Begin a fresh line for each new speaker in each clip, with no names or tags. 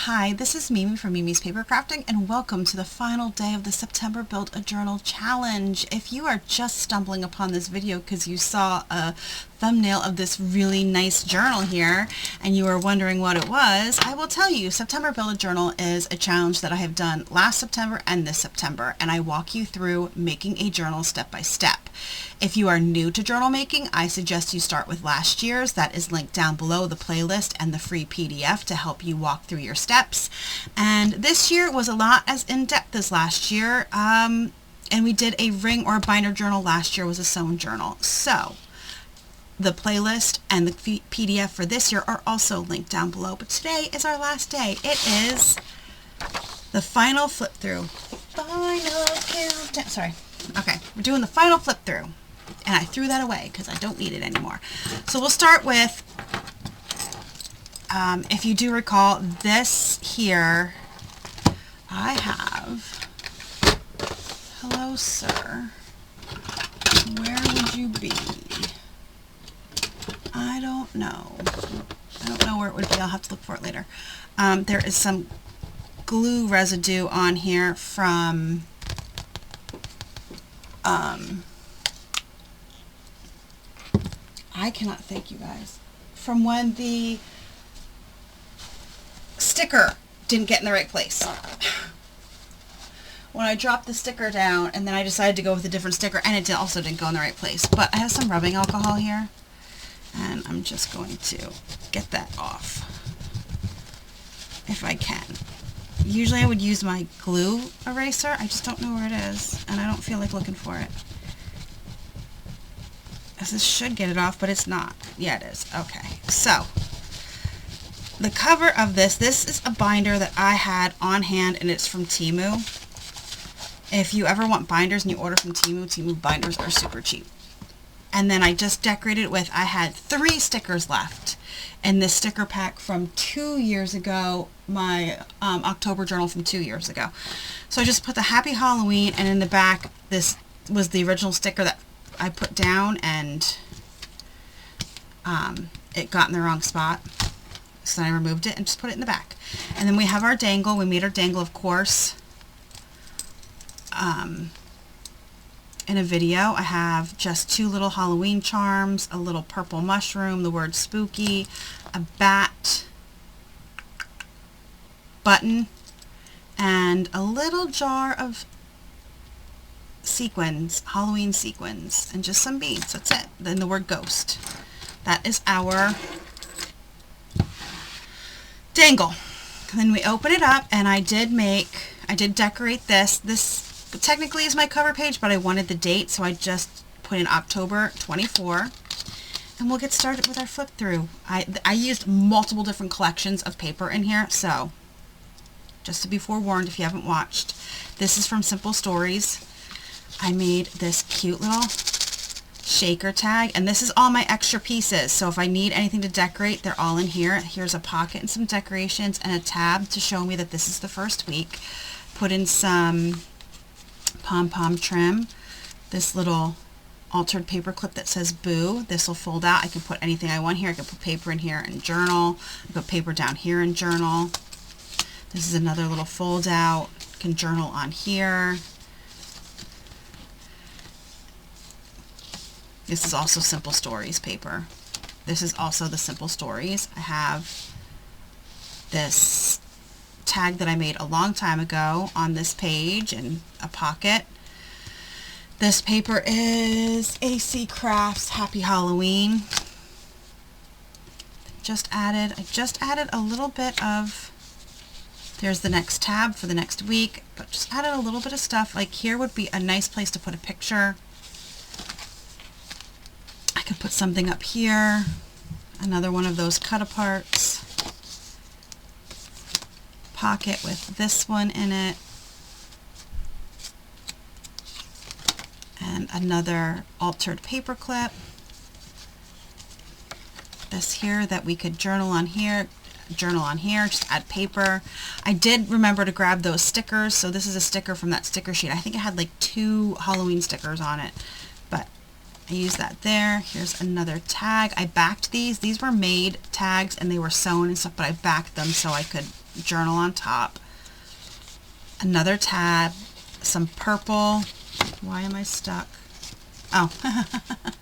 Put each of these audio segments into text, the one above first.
Hi, this is Mimi from Mimi's Paper Crafting, and welcome to the final day of the September Build a Journal Challenge. If you are just stumbling upon this video because you saw a thumbnail of this really nice journal here and you are wondering what it was, I will tell you, September Build a Journal is a challenge that I have done last September and this September, and I walk you through making a journal step by step. If you are new to journal making, I suggest you start with last year's. That is linked down below, the playlist and the free PDF to help you walk through your steps. And this year was a lot as in-depth as last year. And we did a ring or a binder journal. Last year was a sewn journal. So the playlist and the PDF for this year are also linked down below. But today is our last day. It is the final flip through. Final countdown. Sorry. Okay, we're doing the final flip through. And I threw that away because I don't need it anymore. So we'll start with, if you do recall, this here, I have, hello sir, where would you be? I don't know. I don't know where it would be. I'll have to look for it later. There is some glue residue on here from, I cannot think, you guys, from when the sticker didn't get in the right place. When I dropped the sticker down and then I decided to go with a different sticker and it also didn't go in the right place. But I have some rubbing alcohol here and I'm just going to get that off if I can. Usually I would use my glue eraser. I just don't know where it is and I don't feel like looking for it. This should get it off, but it's not. Yeah, it is. Okay, so the cover of this is a binder that I had on hand, and it's from Temu. If you ever want binders and you order from Temu binders are super cheap. And then I just decorated it with, I had 3 stickers left in this sticker pack from 2 years ago, my October journal from 2 years ago. So I just put the Happy Halloween, and in the back, this was the original sticker that I put down, and it got in the wrong spot, so then I removed it and just put it in the back. And then we have our dangle. We made our dangle, of course, in a video. I have just 2 little Halloween charms, a little purple mushroom, the word spooky, a bat button, and a little jar of sequins, Halloween sequins, and just some beads. That's it. Then the word ghost. That is our dangle. And then we open it up, and I did decorate this. This technically is my cover page, but I wanted the date, so I just put in October 24. And we'll get started with our flip through. I used multiple different collections of paper in here, so just to be forewarned if you haven't watched. This is from Simple Stories. I made this cute little shaker tag, and this is all my extra pieces, so if I need anything to decorate, they're all in here. Here's a pocket and some decorations and a tab to show me that this is the first week. Put in some pom-pom trim, this little altered paper clip that says boo. This will fold out. I can put anything I want here. I can put paper in here and journal. I put paper down here and journal. This is another little fold out. You can journal on here. This is also Simple Stories paper. This is also the Simple Stories. I have this tag that I made a long time ago on this page and a pocket. This paper is AC Crafts Happy Halloween. I just added a little bit of, there's the next tab for the next week, but just added a little bit of stuff. Like here would be a nice place to put a picture. I could put something up here, another one of those cut aparts, pocket with this one in it, and another altered paper clip. This here that we could journal on here, just add paper. I did remember to grab those stickers, so this is a sticker from that sticker sheet. I think it had like 2 Halloween stickers on it, but I used that there. Here's another tag. I backed these. These were made tags and they were sewn and stuff, but I backed them so I could journal on top, another tab, some purple, why am I stuck? Oh,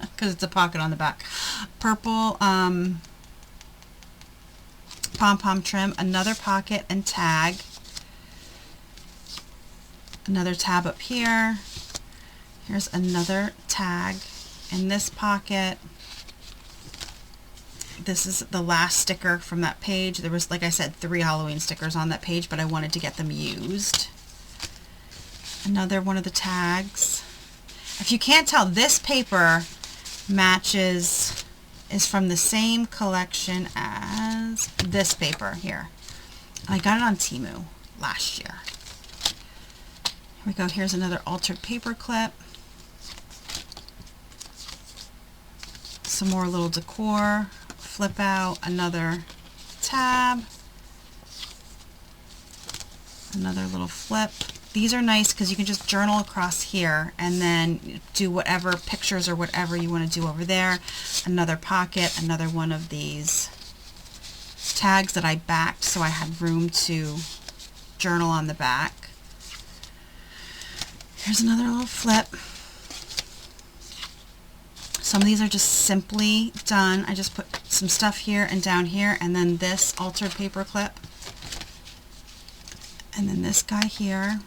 because it's a pocket on the back. Purple pom-pom trim, another pocket and tag, another tab up here. Here's another tag in this pocket. This is the last sticker from that page. There was, like I said, 3 Halloween stickers on that page, but I wanted to get them used. Another one of the tags. If you can't tell, this paper matches, is from the same collection as this paper here. I got it on Temu last year. Here we go. Here's another altered paper clip. Some more little decor. Flip out, another tab, another little flip. These are nice because you can just journal across here and then do whatever pictures or whatever you want to do over there. Another pocket, another one of these tags that I backed so I had room to journal on the back. Here's another little flip. Some of these are just simply done. I just put some stuff here and down here, and then this altered paper clip, and then this guy here,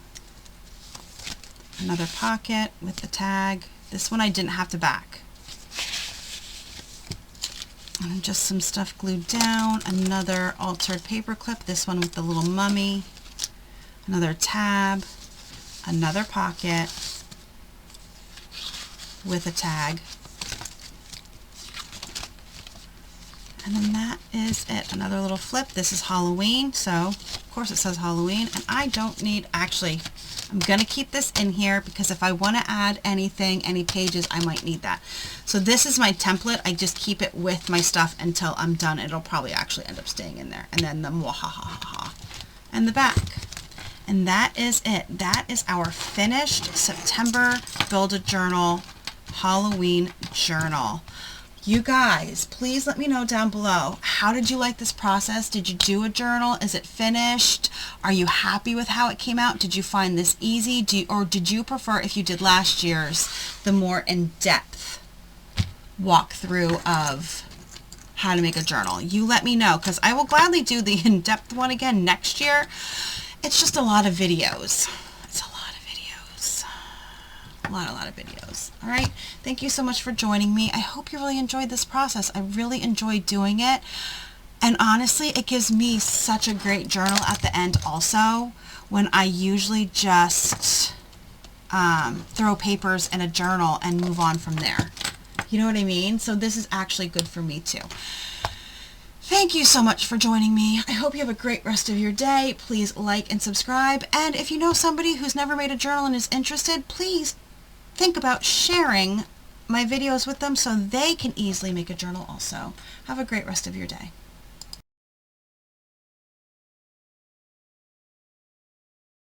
another pocket with the tag. This one I didn't have to back. And just some stuff glued down, another altered paper clip, this one with the little mummy, another tab, another pocket with a tag. And then that is it. Another little flip. This is Halloween, so of course it says Halloween. And I don't need, actually, I'm going to keep this in here because if I want to add anything, any pages, I might need that. So this is my template. I just keep it with my stuff until I'm done. It'll probably actually end up staying in there. And then the mwahahaha and the back. And that is it. That is our finished September Build-A-Journal Halloween journal. You guys, please let me know down below. How did you like this process? Did you do a journal? Is it finished? Are you happy with how it came out? Did you find this easy? Or did you prefer, if you did last year's, the more in-depth walkthrough of how to make a journal? You let me know, because I will gladly do the in-depth one again next year. It's just a lot of videos. It's a lot of videos. A lot of videos. All right. Thank you so much for joining me. I hope you really enjoyed this process. I really enjoyed doing it. And honestly, it gives me such a great journal at the end also, when I usually just throw papers in a journal and move on from there. You know what I mean? So this is actually good for me too. Thank you so much for joining me. I hope you have a great rest of your day. Please like and subscribe. And if you know somebody who's never made a journal and is interested, please think about sharing my videos with them so they can easily make a journal also. Have a great rest of your day.